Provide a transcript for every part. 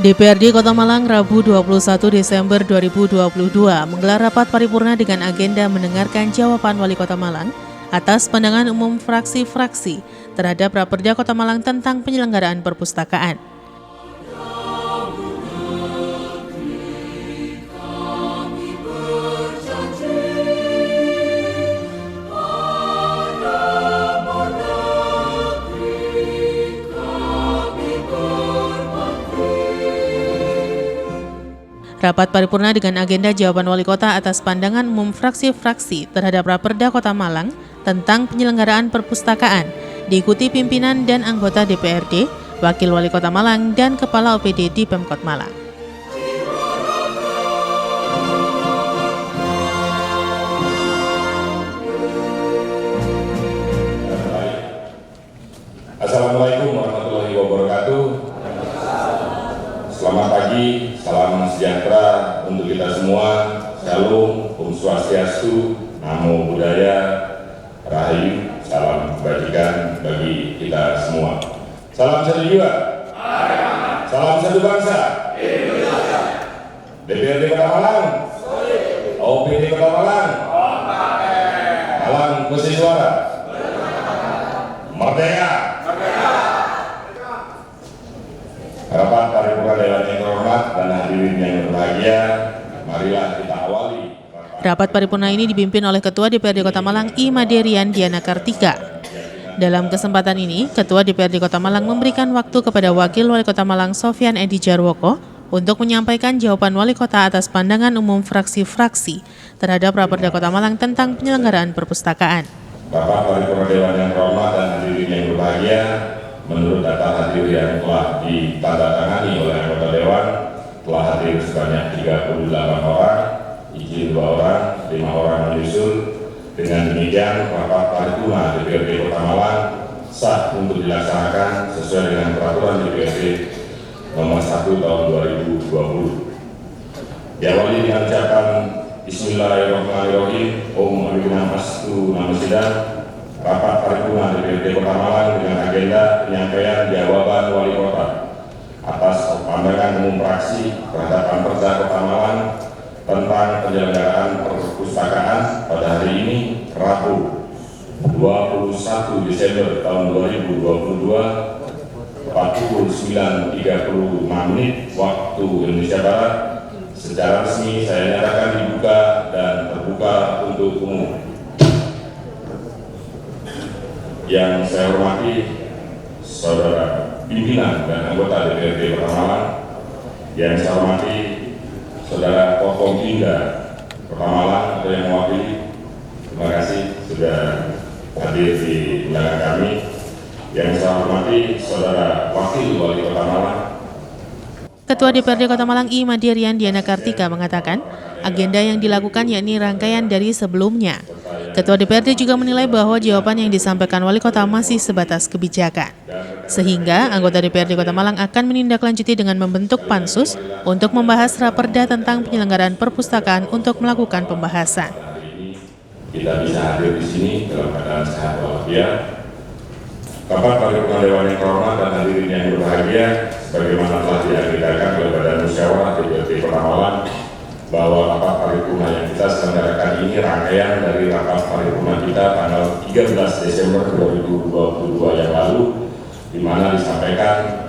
DPRD Kota Malang Rabu 21 Desember 2022 menggelar rapat paripurna dengan agenda mendengarkan jawaban Wali Kota Malang atas pandangan umum fraksi-fraksi terhadap Raperda Kota Malang tentang penyelenggaraan perpustakaan. Rapat paripurna dengan agenda jawaban Wali Kota atas pandangan umum fraksi-fraksi terhadap Raperda Kota Malang tentang penyelenggaraan perpustakaan diikuti pimpinan dan anggota DPRD, Wakil Wali Kota Malang, dan Kepala OPD di Pemkot Malang. Assalamualaikum warahmatullahi wabarakatuh. Selamat pagi, salam sejahtera untuk kita semua. Shalom, Om Swastiastu, Namo Buddhaya, Rahayu, salam kebajikan bagi kita semua. Salam satu jiwa, salam satu bangsa. DPRD Kota Malang, OPD Kota Malang, Malang Bersih Suara, Merdeka. Rapat paripurna Dewan yang terhormat dan hadirin yang berbahagia, marilah kita awali. Rapat paripurna ini dipimpin oleh Ketua DPRD Kota Malang I. Maderian Diana Kartika. Dalam kesempatan ini, Ketua DPRD Kota Malang memberikan waktu kepada Wakil Wali Kota Malang Sofyan Edi Jarwoko untuk menyampaikan jawaban Wali Kota atas pandangan umum fraksi-fraksi terhadap Raperda Kota Malang tentang penyelenggaraan perpustakaan. Rapat paripurna Dewan yang terhormat dan hadirin yang berbahagia, menurut data hadir yang telah ditandatangani oleh anggota Dewan, telah hadir sebanyak 38 orang, izin 2 orang, 5 orang menyusul. Dengan demikian, rapat paripurna DPRD Kota Malang sah untuk dilaksanakan sesuai dengan peraturan DPRD nomor 1 tahun 2020. Diawali dengan ucapan Bismillahirrahmanirrahim. Om Aminastu Namasida. Rapat paripurna DPRD Kota Malang dengan agenda penyampaian jawaban Wali Kota atas pandangan umum fraksi terhadap Raperda Kota Malang tentang penyelenggaraan perpustakaan pada hari ini, Rabu 21 Desember tahun 2022, pukul 9.36 waktu Indonesia Barat. Secara resmi saya nyatakan dibuka dan terbuka untuk umum. Yang saya hormati saudara pimpinan dan anggota DPRD Kota Malang, yang saya hormati saudara Tokoh Indah Kota Malang atau yang mewakili, terima kasih sudah hadir di belakang kami. Yang saya hormati saudara Wakil Wali Kota Malang. Ketua DPRD Kota Malang I. Maderian Diana Kartika mengatakan agenda yang dilakukan yakni rangkaian dari sebelumnya. Ketua DPRD juga menilai bahwa jawaban yang disampaikan Wali Kota masih sebatas kebijakan. Sehingga anggota DPRD Kota Malang akan menindaklanjuti dengan membentuk pansus untuk membahas Raperda tentang penyelenggaraan perpustakaan untuk melakukan pembahasan. Kita bisa hadir di sini dalam keadaan sehat walafiat. Rapat paripurna Dewan yang terhormat dan hadirin yang berbahagia, sebagaimana telah diagendakan oleh Badan Musyawarah DPRD Kota Malang, bahwa rapat paripurna yang kita selenggarakan ini rangkaian dari rapat paripurna kita tanggal 13 Desember 2022 yang lalu, di mana disampaikan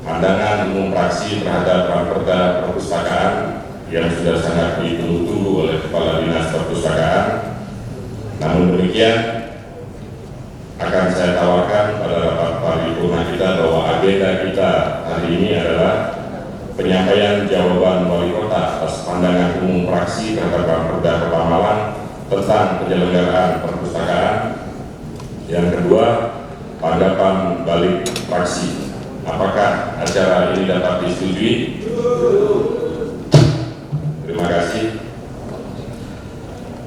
pandangan umum fraksi terhadap Raperda Perpustakaan yang sudah sangat ditunggu-tunggu oleh Kepala Dinas Perpustakaan. Namun demikian, akan saya tawarkan pada rapat paripurna kita bahwa agenda kita hari ini adalah penyampaian jawaban Wali Kota atas pandangan umum fraksi terhadap Raperda Kota Malang tentang penyelenggaraan perpustakaan. Yang kedua, tanggapan balik fraksi. Apakah acara ini dapat disetujui? Terima kasih.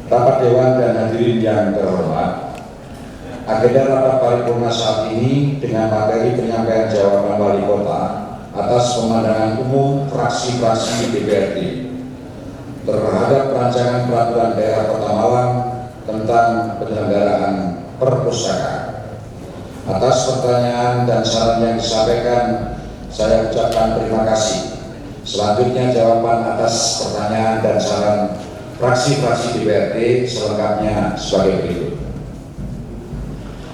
Rapat Dewan dan hadirin yang terhormat, agenda rapat paripurna saat ini dengan materi penyampaian jawaban Wali Kota atas pemandangan umum fraksi-fraksi DPRD terhadap rancangan peraturan daerah Kota Malang tentang penyelenggaraan perpustakaan. Atas pertanyaan dan saran yang disampaikan, saya ucapkan terima kasih. Selanjutnya jawaban atas pertanyaan dan saran fraksi-fraksi DPRD selengkapnya sebagai berikut.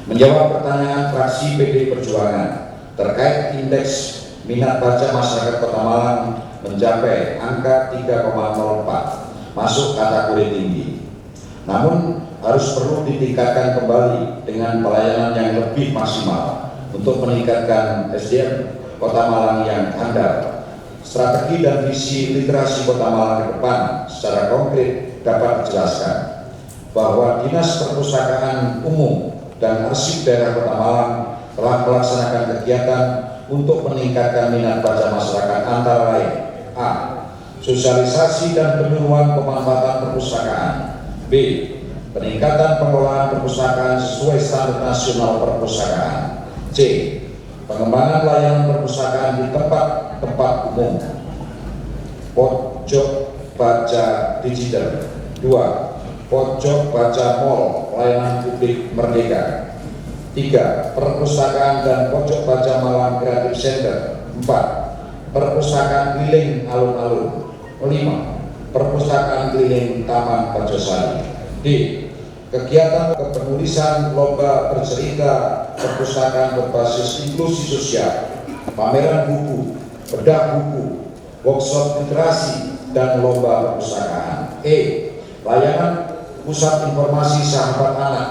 Menjawab pertanyaan fraksi PD Perjuangan terkait indeks minat baca masyarakat Kota Malang mencapai angka 3,04, masuk kategori tinggi. Namun harus perlu ditingkatkan kembali dengan pelayanan yang lebih maksimal untuk meningkatkan SDM Kota Malang yang handal. Strategi dan visi literasi Kota Malang ke depan secara konkret dapat dijelaskan bahwa Dinas Perpustakaan Umum dan Arsip Daerah Kota Malang telah melaksanakan kegiatan untuk meningkatkan minat baca masyarakat antara lain: A. Sosialisasi dan penyuluhan pemanfaatan perpustakaan. B. Peningkatan pengelolaan perpustakaan sesuai standar nasional perpustakaan. C. Pengembangan layanan perpustakaan di tempat-tempat umum. Pojok baca digital. 2. Pojok baca mall pelayanan publik merdeka. 3. Perpustakaan dan pojok baca Malang Creative Center. 4. Perpustakaan keliling alun-alun. 5. Perpustakaan keliling Taman Pajosari. D. Kegiatan kepenulisan lomba bercerita perpustakaan berbasis inklusi sosial, pameran buku, bedah buku, workshop literasi, dan lomba perpustakaan. E. Layanan pusat informasi sahabat anak,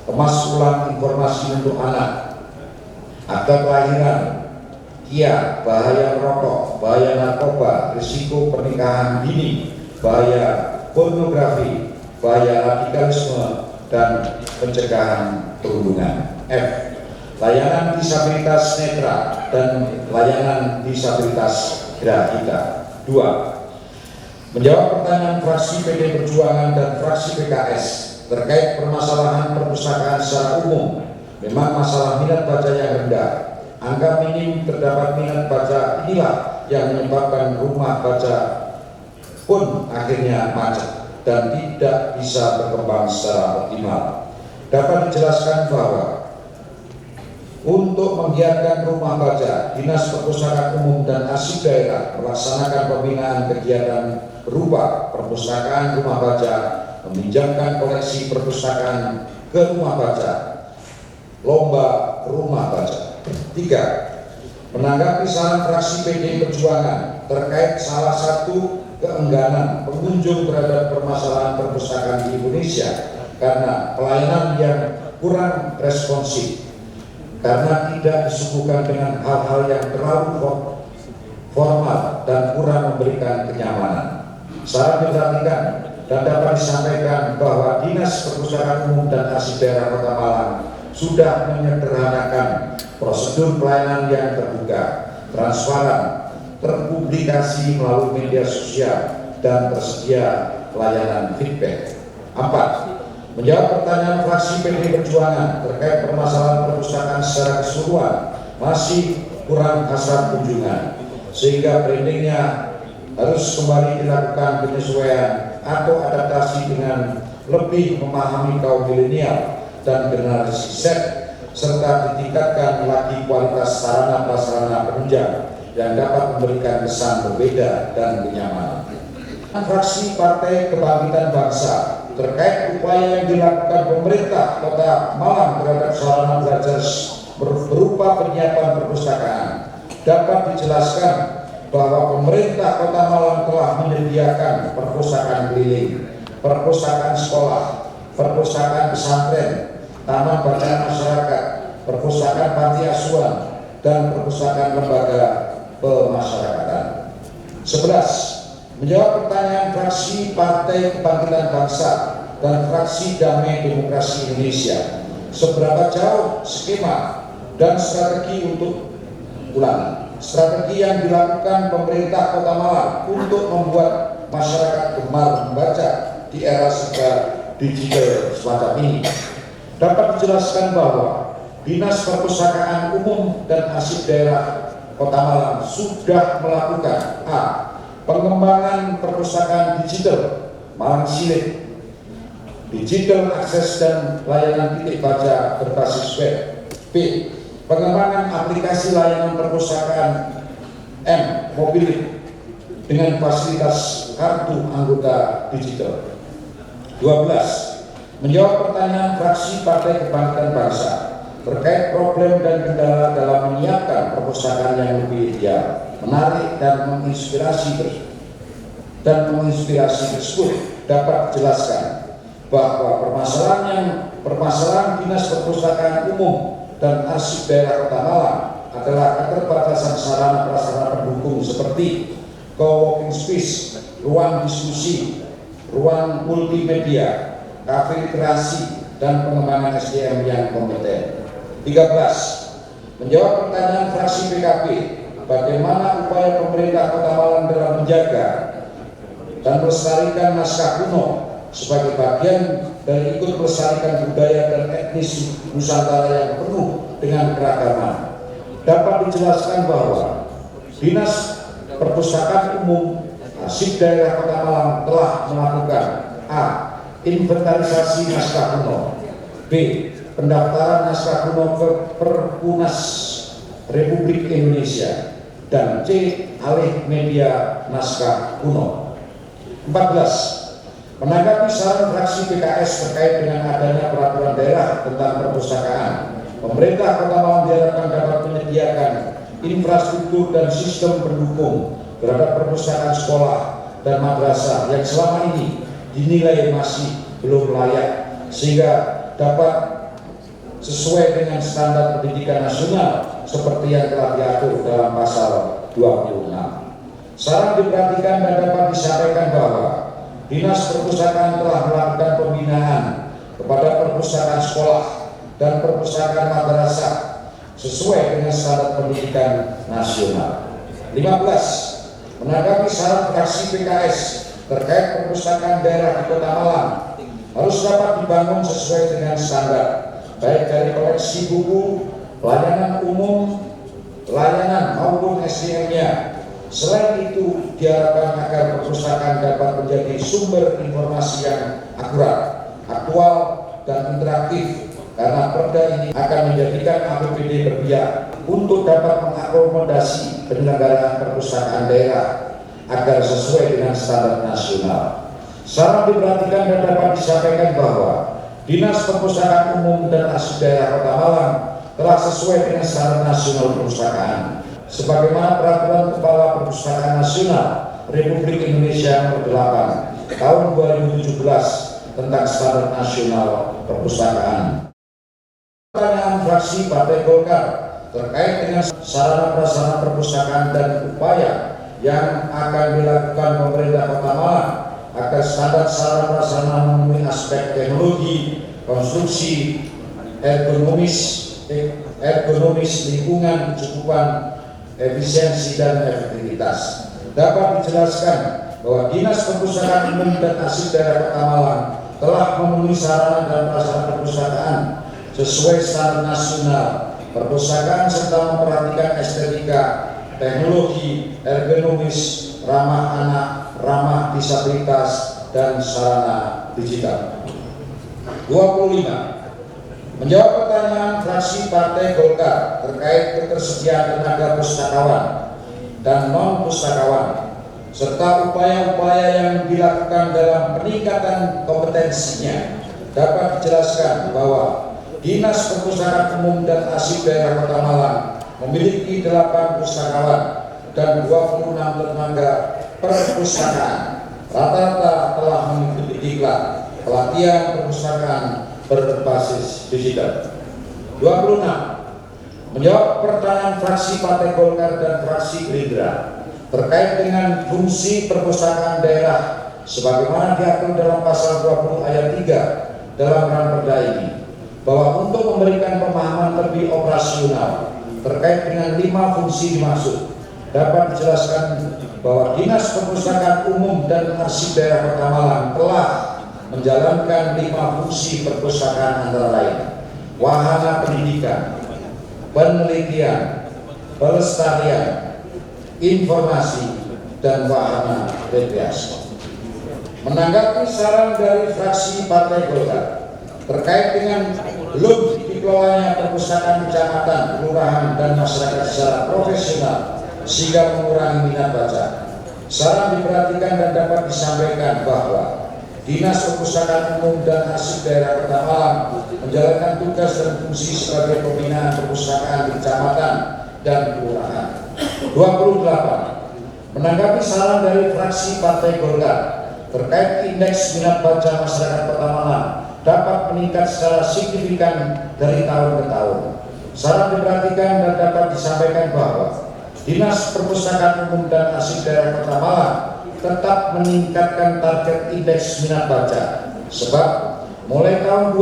kemas ulang informasi untuk anak, akta kelahiran, KIA, bahaya merokok, bahaya narkoba, risiko pernikahan dini, bahaya pornografi, bahaya radikalisme, dan pencegahan perundungan. F. Layanan disabilitas netra dan layanan disabilitas grafika. 2. Menjawab pertanyaan fraksi PD Perjuangan dan fraksi PKS terkait permasalahan perpustakaan secara umum. Memang masalah minat baca yang rendah. Angka minim terdapat minat baca inilah yang menyebabkan rumah baca pun akhirnya macet dan tidak bisa berkembang secara optimal. Dapat dijelaskan bahwa untuk menggiatkan rumah baca, Dinas Perpustakaan Umum dan Arsip Daerah melaksanakan pembinaan kegiatan berupa perpustakaan rumah baca, meminjamkan koleksi perpustakaan ke rumah baca, lomba rumah baca. 3. Menanggapi saran fraksi PD Perjuangan terkait salah satu keengganan pengunjung terhadap permasalahan perpustakaan di Indonesia karena pelayanan yang kurang responsif, karena tidak disuguhkan dengan hal-hal yang terlalu formal dan kurang memberikan kenyamanan. Saran diperhatikan dan dapat disampaikan bahwa Dinas Perpustakaan Umum dan Arsip Daerah Kota Malang sudah menyederhanakan prosedur pelayanan yang terbuka, transparan, terpublikasi melalui media sosial, dan tersedia layanan feedback. 4. Menjawab pertanyaan fraksi PD Perjuangan terkait permasalahan perpustakaan secara keseluruhan masih kurang hasrat kunjungan, sehingga brandingnya harus kembali dilakukan penyesuaian atau adaptasi dengan lebih memahami kaum milenial dan generasi Z, serta ditingkatkan lagi kualitas sarana prasarana penunjang yang dapat memberikan kesan berbeda dan kenyamanan. Fraksi Partai Kebangkitan Bangsa terkait upaya yang dilakukan pemerintah Kota Malang terhadap sarana belajar berupa penyiapan perpustakaan, dapat dijelaskan bahwa pemerintah Kota Malang telah menyediakan perpustakaan keliling, perpustakaan sekolah, perpustakaan pesantren, taman bacaan masyarakat, perpustakaan panti asuhan, dan perpustakaan lembaga pemasyarakatan. 11. Menjawab pertanyaan fraksi Partai Kebangkitan Bangsa dan fraksi Damai Demokrasi Indonesia, seberapa jauh skema dan strategi yang dilakukan pemerintah Kota Malang untuk membuat masyarakat gemar membaca di era serba digital semacam ini. Dapat dijelaskan bahwa Dinas Perpustakaan Umum dan Arsip Daerah Kota Malang sudah melakukan A. Pengembangan perpustakaan digital Malang Silik, digital akses dan layanan titik baca berbasis web. B. Pengembangan aplikasi layanan perpustakaan M. Mobilik dengan fasilitas kartu anggota digital. 12. Menjawab pertanyaan fraksi Partai Kebangkitan Bangsa terkait problem dan kendala dalam menyiapkan perpustakaan yang lebih ideal, menarik dan menginspirasi tersebut, dapat dijelaskan bahwa permasalahan Dinas Perpustakaan Umum dan Arsip Daerah Kota Malang adalah keterbatasan sarana prasarana pendukung seperti co-working space, ruang diskusi, ruang multimedia, kafe literasi, dan pengembangan SDM yang kompeten. 13. Menjawab pertanyaan fraksi PKB, bagaimana upaya pemerintah Kota Malang dalam menjaga dan melestarikan naskah kuno sebagai bagian dari ikut melestarikan budaya dan etnis Nusantara yang penuh dengan keragaman. Dapat dijelaskan bahwa Dinas Perpustakaan Umum Arsip Daerah Kota Malang telah melakukan A. Inventarisasi naskah kuno, B. Pendaftaran naskah kuno ke Perpunas Republik Indonesia, dan C. Alih media naskah kuno. 14. Menanggapi saran fraksi PKS terkait dengan adanya peraturan daerah tentang perpustakaan, pemerintah Kota Malang diharapkan dapat menyediakan infrastruktur dan sistem pendukung terhadap perpustakaan sekolah dan madrasah yang selama ini dinilai masih belum layak, sehingga dapat sesuai dengan standar pendidikan nasional seperti yang telah diatur dalam pasal 26. Saran diperhatikan dan dapat disampaikan bahwa Dinas Perpustakaan telah melakukan pembinaan kepada perpustakaan sekolah dan perpustakaan madrasah sesuai dengan standar pendidikan nasional. 15. Menanggapi saran fraksi PKS terkait perpustakaan daerah di Kota Malang harus dapat dibangun sesuai dengan standar, baik dari koleksi buku, layanan umum, layanan maupun SDM-nya. Selain itu, diharapkan agar perpustakaan dapat menjadi sumber informasi yang akurat, aktual, dan interaktif, karena perda ini akan menjadikan APBD berpihak untuk dapat mengakomodasi penyelenggaraan perpustakaan daerah agar sesuai dengan standar nasional. Saran diperhatikan dan dapat disampaikan bahwa Dinas Perpustakaan Umum dan Arsip Daerah Kota Malang telah sesuai dengan standar nasional perpustakaan sebagaimana Peraturan Kepala Perpustakaan Nasional Republik Indonesia Nomor 8 Tahun 2017 tentang Standar Nasional Perpustakaan. Pertanyaan fraksi Partai Golkar terkait dengan sarana prasarana perpustakaan dan upaya yang akan dilakukan pemerintah Kota Malang agar standar sarana prasarana memenuhi aspek teknologi, konstruksi, ergonomis, lingkungan, kecukupan, efisiensi, dan efektivitas. Dapat dijelaskan bahwa Dinas Perpustakaan Umum dan Arsip Daerah Kota Malang telah memenuhi sarana dan prasarana perpustakaan sesuai standar nasional perpustakaan serta memperhatikan estetika, teknologi, ergonomis, ramah anak, ramah disabilitas, dan sarana digital. 25. Menjawab pertanyaan fraksi Partai Golkar terkait ketersediaan tenaga pustakawan dan non-pustakawan serta upaya-upaya yang dilakukan dalam peningkatan kompetensinya, dapat dijelaskan bahwa Dinas Perpustakaan Umum dan Arsip Daerah Kota Malang memiliki 8 pustakawan dan 26 tenaga perpustakaan. Rata-rata telah mengikuti diklat pelatihan perpustakaan berbasis digital. 26. Menjawab pertanyaan fraksi Partai Golkar dan fraksi Gerindra terkait dengan fungsi perpustakaan daerah sebagaimana diatur dalam pasal 20 ayat 3 dalam Ranperda ini, bahwa untuk memberikan pemahaman lebih operasional terkait dengan 5 fungsi dimaksud, dapat dijelaskan bahwa Dinas Perpustakaan Umum dan Arsip Daerah Kota Malang telah menjalankan 5 fungsi perpustakaan antara lain: wahana pendidikan, penelitian, pelestarian, informasi, dan wahana rekreasi. Menanggapi saran dari fraksi Partai Golkar terkait dengan belum dikelolanya perpustakaan kecamatan, kelurahan, dan masyarakat secara profesional sehingga mengurangi minat baca, saran diperhatikan dan dapat disampaikan bahwa Dinas Perpustakaan Umum dan Arsip Daerah Kota Malang menjalankan tugas dan fungsi sebagai pembinaan perpustakaan di kecamatan dan kelurahan. 28. Menanggapi saran dari fraksi Partai Golkar terkait indeks minat baca masyarakat Kota Malang dapat meningkat secara signifikan dari tahun ke tahun, saran diperhatikan dan dapat disampaikan bahwa Dinas Perpustakaan Umum dan Arsip Daerah Kota Malang tetap meningkatkan target indeks minat baca, sebab mulai tahun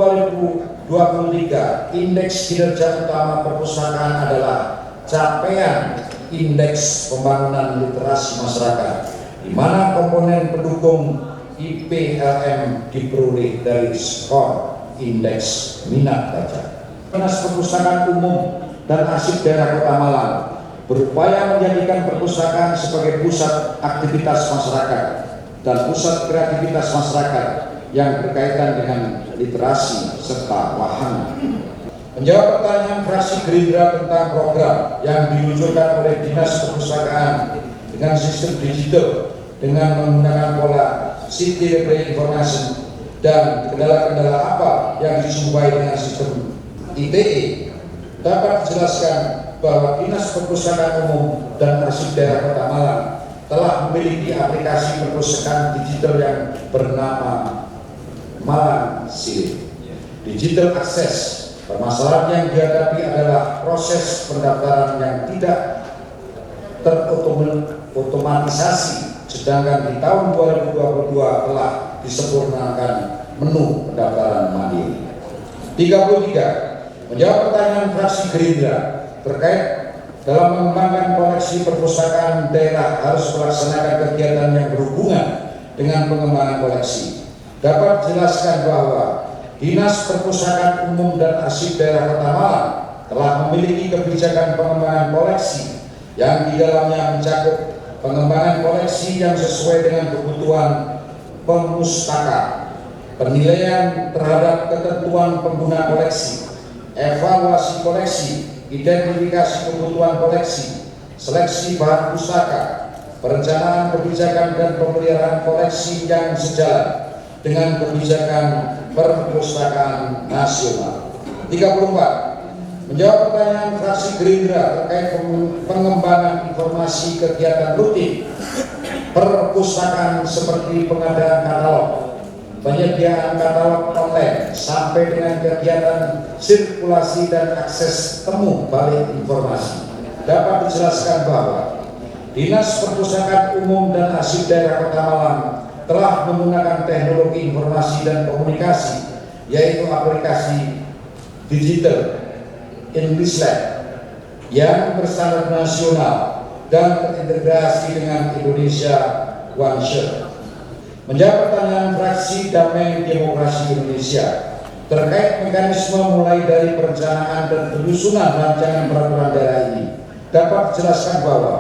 2023 indeks kinerja utama perpustakaan adalah capaian indeks pembangunan literasi masyarakat, di mana komponen pendukung IPLM diperoleh dari skor indeks minat baca. Dinas Perpustakaan Umum dan Arsip Daerah Kota Malang berupaya menjadikan perpustakaan sebagai pusat aktivitas masyarakat dan pusat kreativitas masyarakat yang berkaitan dengan literasi serta wahana. Menjawab pertanyaan fraksi Gerindra tentang program yang diluncurkan oleh Dinas Perpustakaan dengan sistem digital dengan menggunakan pola City Library Information dan kendala-kendala apa yang dijumpai dengan sistem ITE, dapat dijelaskan bahwa Dinas Perpustakaan Umum dan Arsip Daerah Kota Malang telah memiliki aplikasi perpustakaan digital yang bernama Malang Silip. Digital Access. Permasalahan yang dihadapi adalah proses pendaftaran yang tidak terotomatisasi, sedangkan di tahun 2022 telah disempurnakan menu pendaftaran mandiri. 33. Menjawab pertanyaan fraksi Gerindra terkait dalam mengembangkan koleksi perpustakaan daerah harus melaksanakan kegiatan yang berhubungan dengan pengembangan koleksi, dapat dijelaskan bahwa Dinas Perpustakaan Umum dan Arsip Daerah Kota Malang telah memiliki kebijakan pengembangan koleksi yang di dalamnya mencakup pengembangan koleksi yang sesuai dengan kebutuhan pemustaka, penilaian terhadap ketentuan pengguna koleksi, evaluasi koleksi, identifikasi kebutuhan koleksi, seleksi bahan pustaka, perencanaan kebijakan dan pemeliharaan koleksi yang sejalan dengan kebijakan perpustakaan nasional. 34. Menjawab pertanyaan fraksi Gerindra terkait pengembangan informasi kegiatan rutin perpustakaan seperti pengadaan katalog, penyediaan katalog online, sampai dengan kegiatan sirkulasi dan akses temu balik informasi, dapat dijelaskan bahwa Dinas Perpustakaan Umum dan Arsip Daerah Kota Malang telah menggunakan teknologi informasi dan komunikasi, yaitu aplikasi digital Inlislet yang berstandar nasional dan terintegrasi dengan Indonesia OneShare. Menjawab pertanyaan fraksi Damai Demokrasi Indonesia terkait mekanisme mulai dari perencanaan dan penyusunan rancangan peraturan daerah ini, dapat dijelaskan bahwa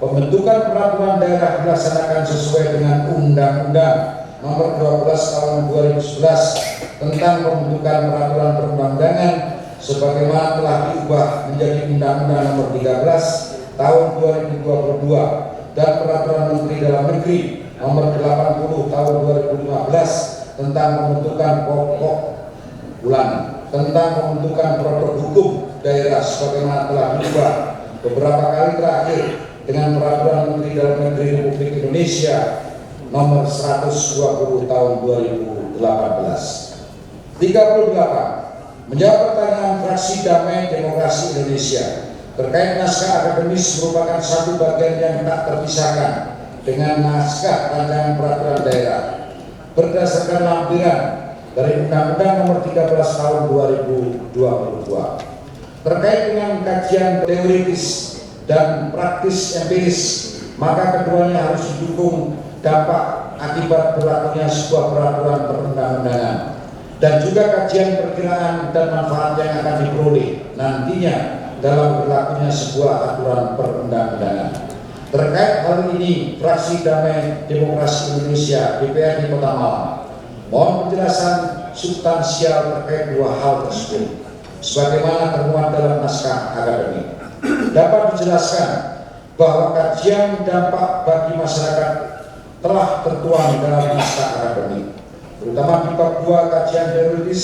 pembentukan peraturan daerah dilaksanakan sesuai dengan Undang-Undang Nomor 12 Tahun 2011 tentang pembentukan peraturan perundang-undangan sebagaimana telah diubah menjadi Undang-Undang Nomor 13 Tahun 2022 dan Peraturan Menteri Dalam Negeri Nomor 80 Tahun 2015 tentang pembentukan tentang pembentukan produk hukum daerah sebagaimana telah diubah beberapa kali terakhir dengan Peraturan Menteri Dalam Negeri Republik Indonesia Nomor 120 Tahun 2018. 38. Menjawab pertanyaan fraksi Damai Demokrasi Indonesia terkait naskah akademis merupakan satu bagian yang tak terpisahkan dengan naskah rancangan peraturan daerah berdasarkan lampiran dari Undang-Undang Nomor 13 Tahun 2022 terkait dengan kajian teoritis dan praktis empiris, maka keduanya harus didukung dampak akibat berlakunya sebuah peraturan perundang-undangan dan juga kajian perkiraan dan manfaat yang akan diperoleh nantinya dalam berlakunya sebuah aturan perundang-undangan. Terkait hal ini, fraksi Damai Demokrasi Indonesia DPRD Kota Malang mohon penjelasan substansial terkait dua hal tersebut sebagaimana termuat dalam naskah akademik. Dapat dijelaskan bahwa kajian dampak bagi masyarakat telah tertuang dalam naskah akademik, terutama di bab 2 kajian teoritis,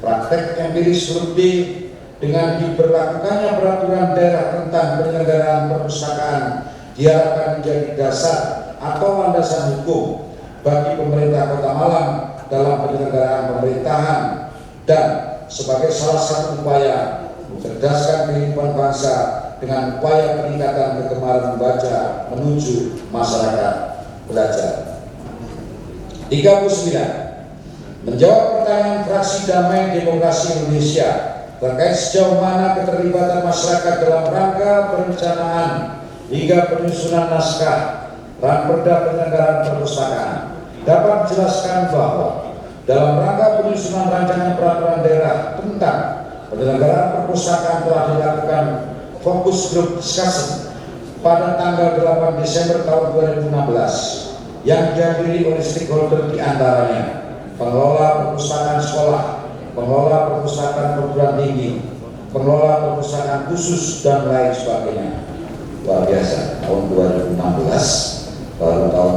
praktek empiris huruf D dengan diberlakukannya peraturan daerah tentang penyelenggaraan perpustakaan diharapkan menjadi dasar atau landasan hukum bagi pemerintah Kota Malang dalam penyelenggaraan pemerintahan dan sebagai salah satu upaya mencerdaskan kehidupan bangsa dengan upaya peningkatan kegemaran membaca menuju masyarakat belajar. 39. Menjawab pertanyaan fraksi Damai Demokrasi Indonesia terkait sejauh mana keterlibatan masyarakat dalam rangka perencanaan hingga penyusunan naskah Ranperda Penyelenggaraan Perpustakaan, dapat dijelaskan bahwa dalam rangka penyusunan rancangan peraturan daerah tentang penyelenggaraan perpustakaan telah dilakukan fokus group discussion pada tanggal 8 Desember tahun 2016 yang dihadiri oleh stakeholder diantaranya pengelola perpustakaan sekolah, pengelola perpustakaan perguruan tinggi, pengelola perpustakaan khusus dan lain sebagainya. Luar biasa, tahun 2016 baru tahun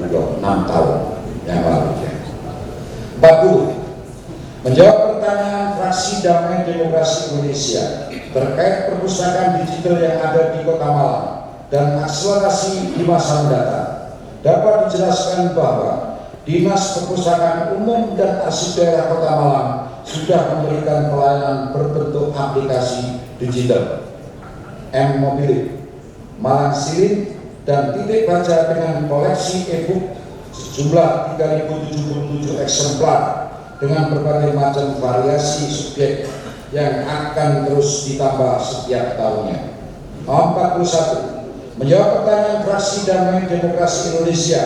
2026 tahun yang lalu. 40. Menjawab pertanyaan fraksi Damai Demokrasi Indonesia terkait perpustakaan digital yang ada di Kota Malang dan akselerasi di masa mendatang, dapat dijelaskan bahwa Dinas Perpustakaan Umum dan Arsip Daerah Kota Malang sudah memberikan pelayanan berbentuk aplikasi digital M-Mobility, Malang Silin, dan titik baca dengan koleksi e-book sejumlah 3.077 eksemplar dengan berbagai macam variasi subjek yang akan terus ditambah setiap tahunnya. 41. Menjawab pertanyaan fraksi Damai Demokrasi Indonesia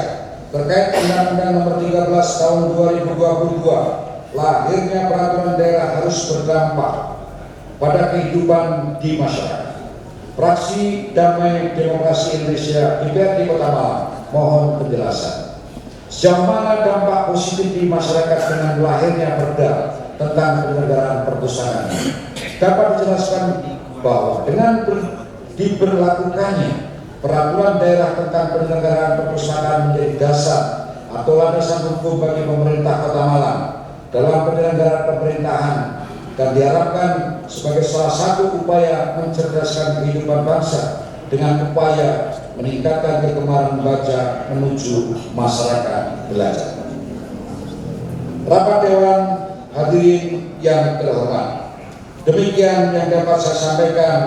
terkait Undang-Undang Nomor 13 Tahun 2022, lahirnya peraturan daerah harus berdampak pada kehidupan di masyarakat. Fraksi Damai Demokrasi Indonesia DPRD Kota Malang mohon penjelasan sejauh mana dampak positif di masyarakat dengan lahirnya perda tentang penyelenggaraan perpustakaan. Dapat dijelaskan bahwa dengan diberlakukannya peraturan daerah tentang penyelenggaraan perpustakaan menjadi dasar atau landasan hukum bagi pemerintah Kota Malang dalam penyelenggaraan pemerintahan dan diharapkan sebagai salah satu upaya mencerdaskan kehidupan bangsa dengan upaya meningkatkan kegemaran membaca menuju masyarakat belajar. Rapat Dewan hadirin yang terhormat, demikian yang dapat saya sampaikan.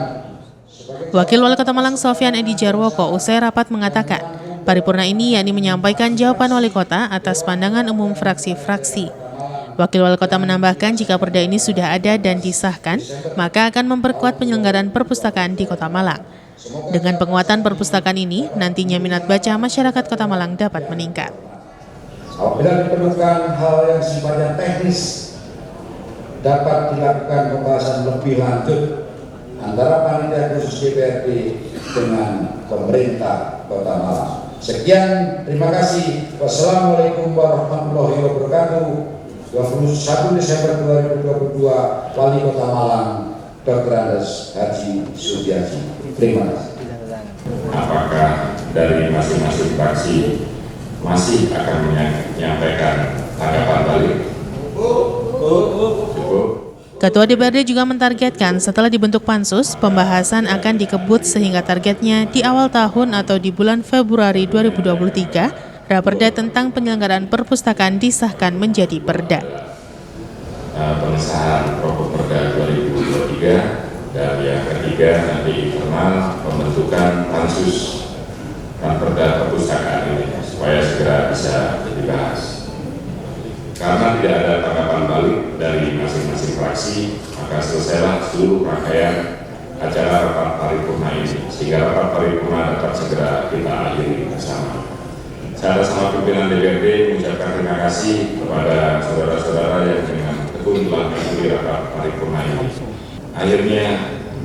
Wakil Wali Kota Malang Sofyan Edi Jarwoko usai rapat mengatakan, paripurna ini yakni menyampaikan jawaban Wali Kota atas pandangan umum fraksi-fraksi. Wakil Wali Kota menambahkan jika perda ini sudah ada dan disahkan, maka akan memperkuat penyelenggaraan perpustakaan di Kota Malang. Dengan penguatan perpustakaan ini, nantinya minat baca masyarakat Kota Malang dapat meningkat. Apabila diperlukan hal yang sifatnya teknis, dapat dilakukan pembahasan lebih lanjut antara panitia khusus DPRD dengan pemerintah Kota Malang. Sekian, terima kasih. Wassalamualaikum warahmatullahi wabarakatuh. 21 Desember 2022, Wali Kota Malang, Dr. Andes Haji Sudiaji. Terima kasih. Apakah dari masing-masing fraksi masih akan menyampaikan tanggapan balik? Cukup. Ketua DPRD juga mentargetkan setelah dibentuk pansus, pembahasan akan dikebut sehingga targetnya di awal tahun atau di bulan Februari 2023, Raperda tentang penyelenggaraan perpustakaan disahkan menjadi perda. Pengesahan pokok perda 2023 dan yang ketiga nanti internal pembentukan pansus Raperda perpustakaan ini supaya segera bisa dibahas. Karena tidak ada tanggapan balik dari masing-masing fraksi, maka selesailah seluruh rangkaian acara rapat paripurna ini, sehingga rapat paripurna dapat segera kita akhiri bersama. Saya atas nama pimpinan DPRD mengucapkan terima kasih kepada saudara-saudara yang dengan tekun telah mengikuti rapat paripurna ini. Akhirnya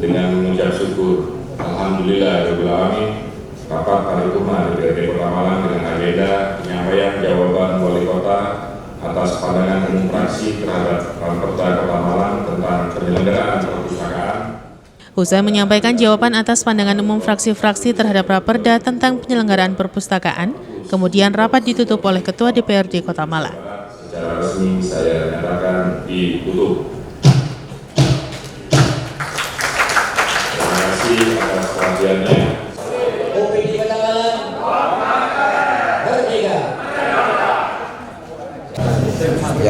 dengan mengucap syukur, alhamdulillah, rapat paripurna DPRD Kota Malang dengan agenda penyampaian jawaban Wali Kota atas pandangan umum fraksi terhadap Raperda Kota Malang tentang penyelenggaraan perpustakaan. Usai menyampaikan jawaban atas pandangan umum fraksi-fraksi terhadap Raperda tentang penyelenggaraan perpustakaan, kemudian rapat ditutup oleh Ketua DPRD Kota Malang. Secara resmi saya nyatakan ditutup. Terima kasih atas perhatiannya.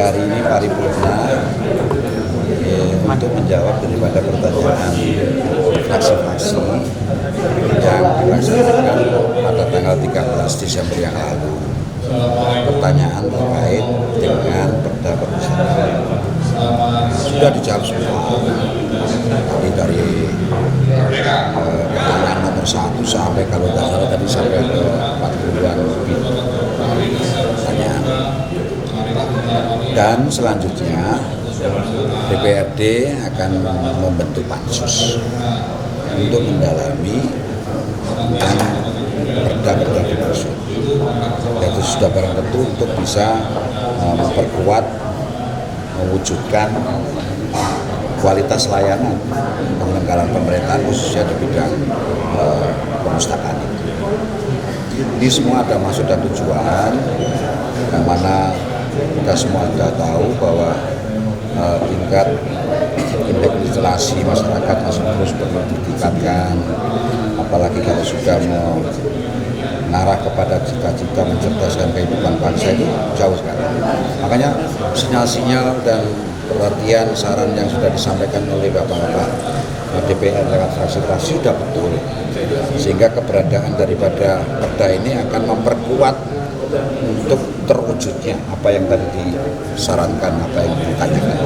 Hari ini paripurna untuk menjawab daripada pertanyaan fraksi-fraksi yang dilaksanakan pada tanggal 13 Desember yang lalu. Pertanyaan terkait dengan perda perpustakaan sudah dijawab semua. Tadi dari pertanyaan nomor 1 sampai kalau tidak salah tadi sampai ke 40-an lebih pertanyaan. Dan selanjutnya DPRD akan membentuk pansus untuk mendalami tentang perda-perda tersebut. Itu sudah barang tentu untuk bisa memperkuat, mewujudkan kualitas layanan penyelenggaraan pemerintahan khususnya di bidang perpustakaan itu. Ini semua ada maksud dan tujuan yang mana kita semua sudah tahu bahwa tingkat indeks literasi masyarakat masih terus perlu ditingkatkan, apalagi kalau sudah mengarah kepada cita-cita mencerdaskan kehidupan bangsa itu jauh sekali. Makanya sinyal-sinyal dan perhatian saran yang sudah disampaikan oleh Bapak-Bapak DPR lewat fraksi-fraksi sudah betul, sehingga keberadaan daripada perda ini akan memperkuat untuk terwujudnya apa yang tadi disarankan, apa yang ditanyakan.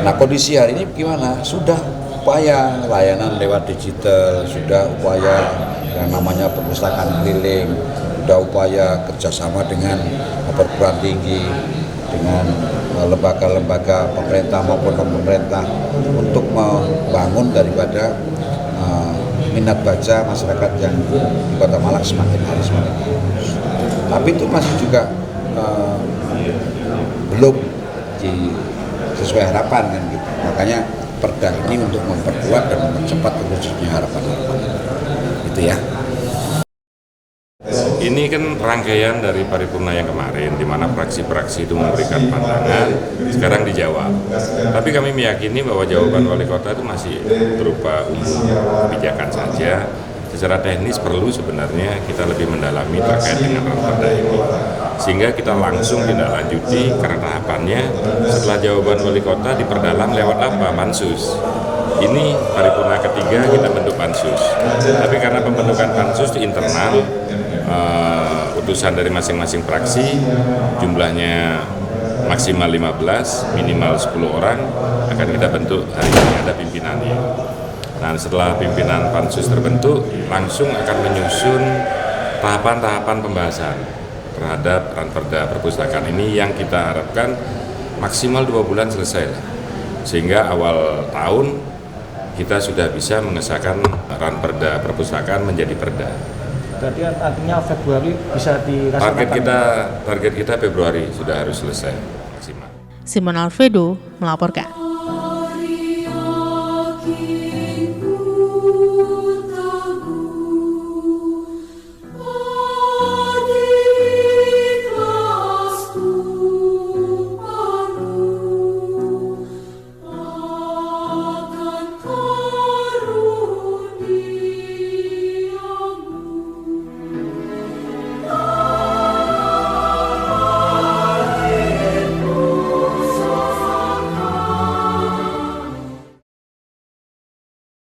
Nah, kondisi hari ini bagaimana? Sudah upaya layanan lewat digital, sudah upaya yang namanya perpustakaan keliling, sudah upaya kerjasama dengan perguruan tinggi, dengan lembaga-lembaga pemerintah maupun non-pemerintah untuk membangun daripada minat baca masyarakat yang di Kota Malang semakin hari semakin bagus. Tapi itu masih juga belum sesuai harapan kan gitu. Makanya perda ini untuk memperkuat dan mempercepat terwujudnya harapan-harapan itu ya. Ini kan rangkaian dari paripurna yang kemarin, di mana fraksi-fraksi itu memberikan pandangan, sekarang dijawab. Tapi kami meyakini bahwa jawaban wali kota itu masih berupa umum kebijakan saja. Secara teknis perlu sebenarnya kita lebih mendalami terkait dengan Raperda ini. Sehingga kita langsung tindak lanjuti karena tahapannya setelah jawaban wali kota diperdalam lewat apa? Pansus. Ini paripurna ketiga kita bentuk pansus. Tapi karena pembentukan pansus di internal, utusan dari masing-masing fraksi jumlahnya maksimal 15, minimal 10 orang akan kita bentuk hari ini ada pimpinannya. Nah, setelah pimpinan pansus terbentuk, langsung akan menyusun tahapan-tahapan pembahasan terhadap Raperda perpustakaan ini yang kita harapkan maksimal 2 bulan selesai, sehingga awal tahun kita sudah bisa mengesahkan Raperda perpustakaan menjadi perda. Berarti artinya Februari bisa dilaksanakan. Target kita Februari sudah harus selesai maksimal. Simon Alfredo melaporkan.